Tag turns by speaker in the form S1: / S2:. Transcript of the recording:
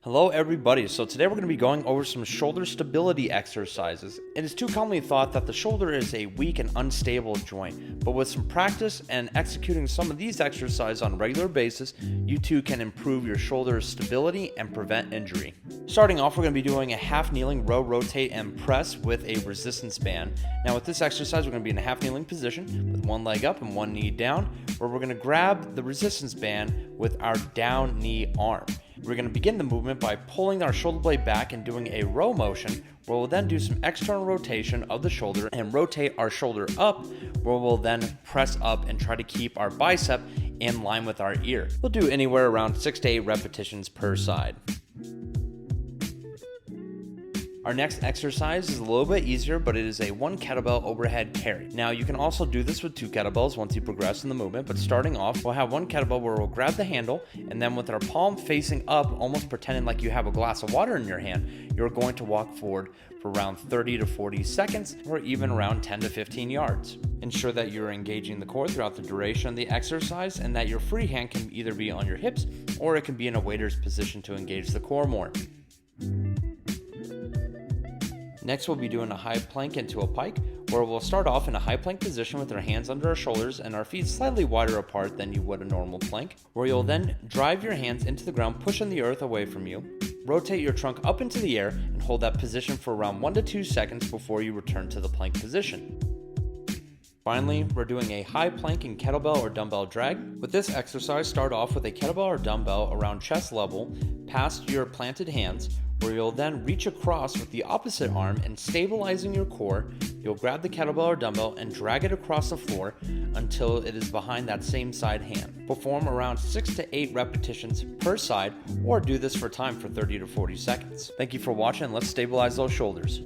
S1: Hello everybody, so today we're going to be going over some shoulder stability exercises. It is too commonly thought that the shoulder is a weak and unstable joint, but with some practice and executing some of these exercises on a regular basis, you too can improve your shoulder stability and prevent injury. Starting off, we're going to be doing a half kneeling row, rotate, and press with a resistance band. Now with this exercise, we're going to be in a half kneeling position with one leg up and one knee down, where we're going to grab the resistance band with our down knee arm. We're going to begin the movement by pulling our shoulder blade back and doing a row motion, where we'll then do some external rotation of the shoulder and rotate our shoulder up, where we'll then press up and try to keep our bicep in line with our ear. We'll do anywhere around 6 to 8 repetitions per side. Our next exercise is a little bit easier, but it is a 1 kettlebell overhead carry. Now you can also do this with 2 kettlebells once you progress in the movement, but starting off, we'll have 1 kettlebell where we'll grab the handle, and then with our palm facing up, almost pretending like you have a glass of water in your hand, you're going to walk forward for around 30 to 40 seconds, or even around 10 to 15 yards. Ensure that you're engaging the core throughout the duration of the exercise, and that your free hand can either be on your hips, or it can be in a waiter's position to engage the core more. Next, we'll be doing a high plank into a pike, where we'll start off in a high plank position with our hands under our shoulders and our feet slightly wider apart than you would a normal plank, where you'll then drive your hands into the ground, pushing the earth away from you. Rotate your trunk up into the air and hold that position for around 1 to 2 seconds before you return to the plank position. Finally, we're doing a high plank and kettlebell or dumbbell drag. With this exercise, start off with a kettlebell or dumbbell around chest level past your planted hands, where you'll then reach across with the opposite arm and stabilizing your core, you'll grab the kettlebell or dumbbell and drag it across the floor until it is behind that same side hand. Perform around 6 to 8 repetitions per side, or do this for time for 30 to 40 seconds. Thank you for watching, and let's stabilize those shoulders.